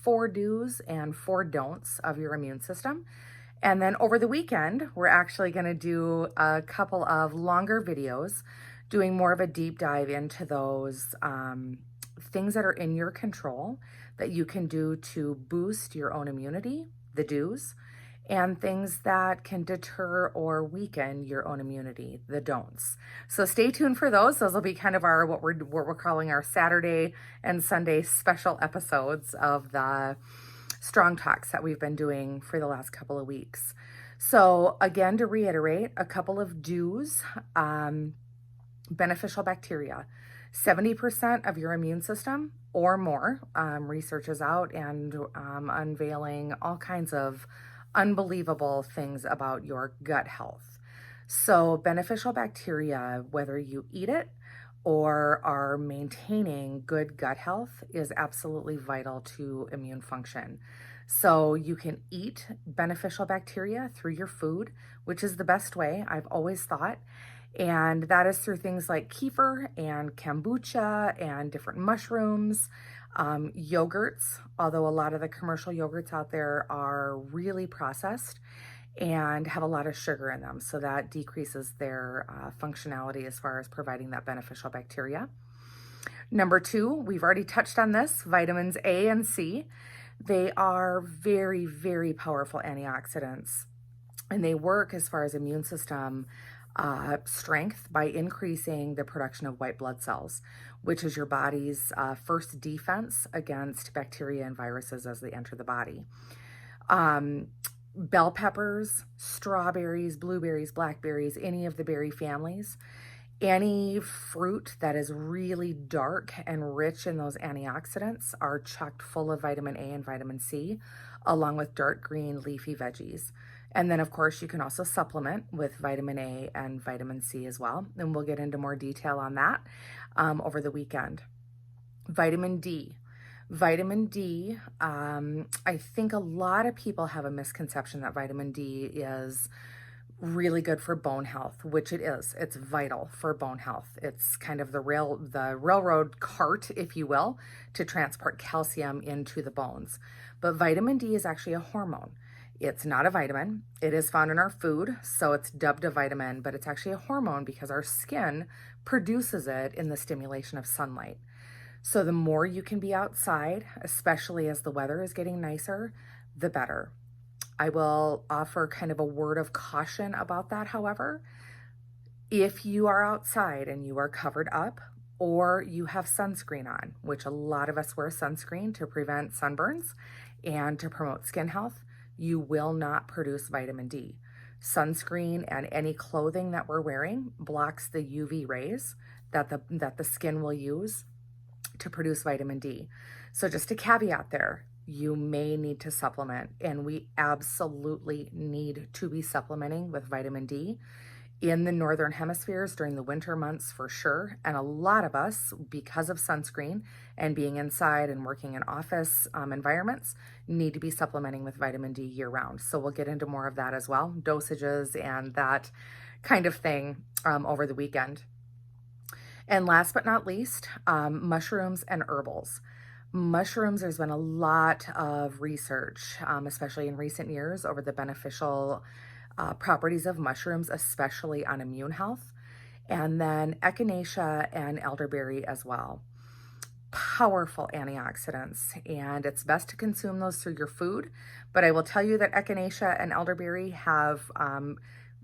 4 do's and 4 don'ts of your immune system. And then over the weekend, we're actually going to do a couple of longer videos doing more of a deep dive into those things that are in your control that you can do to boost your own immunity, the do's, and things that can deter or weaken your own immunity, the don'ts. So stay tuned for those. Those will be kind of our what we're calling our Saturday and Sunday special episodes of the Strong Talks that we've been doing for the last couple of weeks. So again, to reiterate, a couple of do's, beneficial bacteria. 70% of your immune system or more, research is out and unveiling all kinds of unbelievable things about your gut health. So beneficial bacteria, whether you eat it or are maintaining good gut health, is absolutely vital to immune function. So you can eat beneficial bacteria through your food, which is the best way, I've always thought. And that is through things like kefir and kombucha and different mushrooms, yogurts, although a lot of the commercial yogurts out there are really processed and have a lot of sugar in them. So that decreases their functionality as far as providing that beneficial bacteria. Number 2, we've already touched on this, vitamins A and C. They are very, very powerful antioxidants, and they work as far as immune system strength by increasing the production of white blood cells, which is your body's first defense against bacteria and viruses as they enter the body. Bell peppers, strawberries, blueberries, blackberries, any of the berry families, any fruit that is really dark and rich in those antioxidants are chocked full of vitamin A and vitamin C, along with dark green leafy veggies. And then, of course, you can also supplement with vitamin A and vitamin C as well. And we'll get into more detail on that over the weekend. Vitamin D. Vitamin D, I think a lot of people have a misconception that vitamin D is really good for bone health, which it is. It's vital for bone health. It's kind of the railroad cart, if you will, to transport calcium into the bones. But vitamin D is actually a hormone. It's not a vitamin. It is found in our food, so it's dubbed a vitamin, but it's actually a hormone because our skin produces it in the stimulation of sunlight. So the more you can be outside, especially as the weather is getting nicer, the better. I will offer kind of a word of caution about that, however. If you are outside and you are covered up or you have sunscreen on, which a lot of us wear sunscreen to prevent sunburns and to promote skin health, you will not produce vitamin D. Sunscreen and any clothing that we're wearing blocks the UV rays that the skin will use to produce vitamin D. So just a caveat there, you may need to supplement, and we absolutely need to be supplementing with vitamin D in the northern hemispheres during the winter months for sure. And a lot of us, because of sunscreen and being inside and working in office environments, need to be supplementing with vitamin D year round. So we'll get into more of that as well, dosages and that kind of thing over the weekend. And last but not least, mushrooms and herbals. Mushrooms, there's been a lot of research, especially in recent years, over the beneficial properties of mushrooms, especially on immune health. And then echinacea and elderberry as well. Powerful antioxidants, and it's best to consume those through your food. But I will tell you that echinacea and elderberry have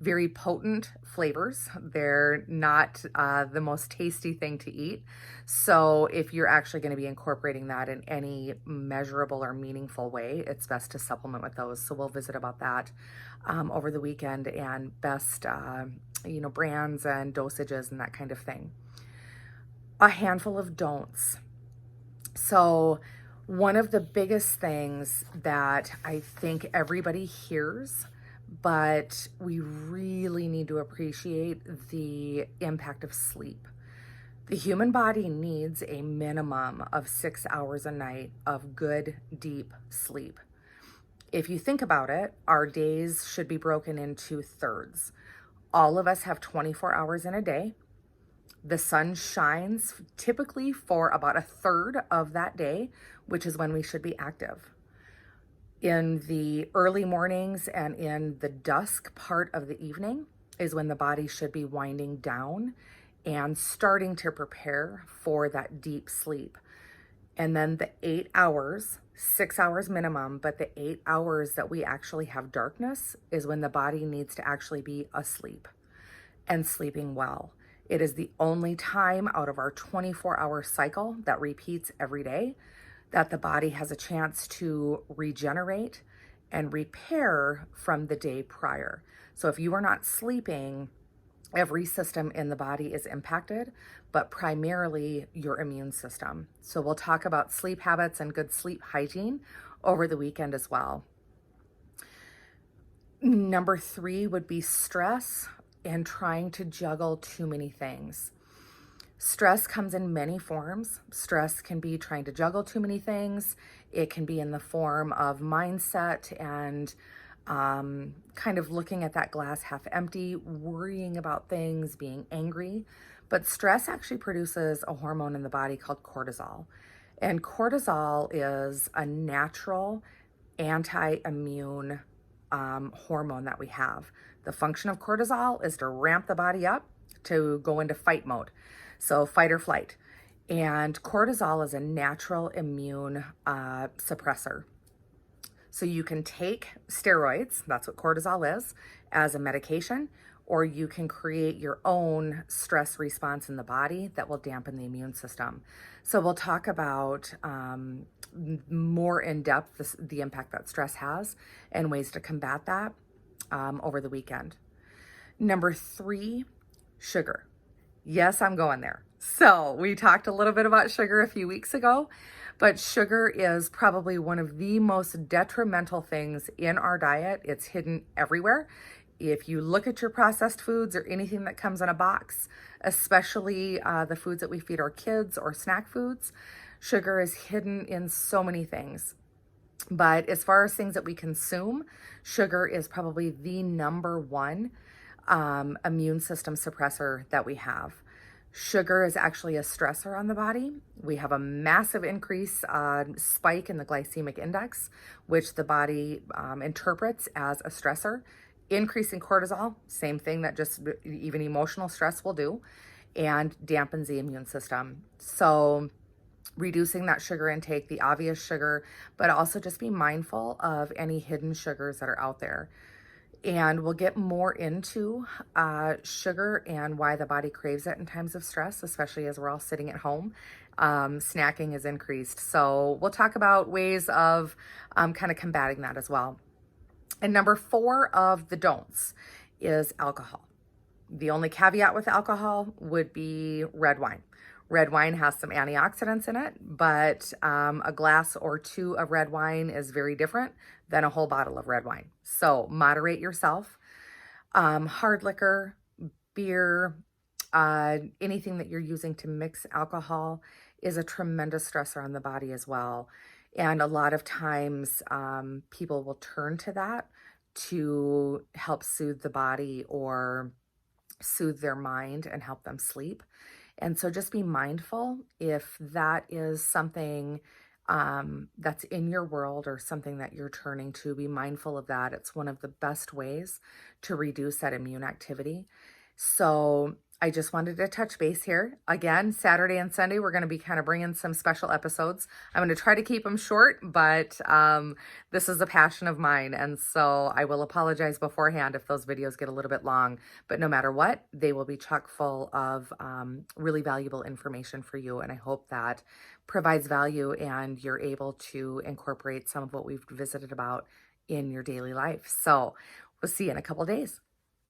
very potent flavors. They're not the most tasty thing to eat. So if you're actually going to be incorporating that in any measurable or meaningful way, it's best to supplement with those. So we'll visit about that over the weekend, and best brands and dosages and that kind of thing. A handful of don'ts. So one of the biggest things that I think everybody hears, but we really need to appreciate the impact of sleep. The human body needs a minimum of 6 hours a night of good, deep sleep. If you think about it, our days should be broken into thirds. All of us have 24 hours in a day. The sun shines typically for about a third of that day, which is when we should be active. In the early mornings and in the dusk part of the evening is when the body should be winding down and starting to prepare for that deep sleep. And then the 8 hours, 6 hours minimum, but the 8 hours that we actually have darkness is when the body needs to actually be asleep and sleeping well. It is the only time out of our 24-hour cycle that repeats every day that the body has a chance to regenerate and repair from the day prior. So if you are not sleeping, every system in the body is impacted, but primarily your immune system. So we'll talk about sleep habits and good sleep hygiene over the weekend as well. Number 3 would be stress and trying to juggle too many things. Stress comes in many forms. Stress can be trying to juggle too many things. It can be in the form of mindset and kind of looking at that glass half empty, worrying about things, being angry. But stress actually produces a hormone in the body called cortisol. And cortisol is a natural anti-immune hormone that we have. The function of cortisol is to ramp the body up to go into fight mode. So fight or flight. And cortisol is a natural immune suppressor. So you can take steroids, that's what cortisol is, as a medication, or you can create your own stress response in the body that will dampen the immune system. So we'll talk about more in depth the impact that stress has and ways to combat that over the weekend. Number 3, sugar. Yes, I'm going there. So we talked a little bit about sugar a few weeks ago, but sugar is probably one of the most detrimental things in our diet. It's hidden everywhere. If you look at your processed foods or anything that comes in a box, especially the foods that we feed our kids or snack foods, sugar is hidden in so many things. But as far as things that we consume, sugar is probably the number one immune system suppressor that we have. Sugar is actually a stressor on the body. We have a massive increase, spike in the glycemic index, which the body interprets as a stressor. Increasing cortisol, same thing that just even emotional stress will do, and dampens the immune system. So reducing that sugar intake, the obvious sugar, but also just be mindful of any hidden sugars that are out there. And we'll get more into sugar and why the body craves it in times of stress, especially as we're all sitting at home. Snacking is increased. So we'll talk about ways of kind of combating that as well. And number 4 of the don'ts is alcohol. The only caveat with alcohol would be red wine. Red wine has some antioxidants in it, but a glass or 2 of red wine is very different than a whole bottle of red wine. So moderate yourself. Hard liquor, beer, anything that you're using to mix alcohol is a tremendous stressor on the body as well. And a lot of times people will turn to that to help soothe the body or soothe their mind and help them sleep. And so just be mindful if that is something that's in your world or something that you're turning to, be mindful of that. It's one of the best ways to reduce that immune activity. So I just wanted to touch base here. Again, Saturday and Sunday, we're going to be kind of bringing some special episodes. I'm going to try to keep them short, but this is a passion of mine. And so I will apologize beforehand if those videos get a little bit long. But no matter what, they will be chock full of really valuable information for you. And I hope that provides value and you're able to incorporate some of what we've visited about in your daily life. So we'll see you in a couple days.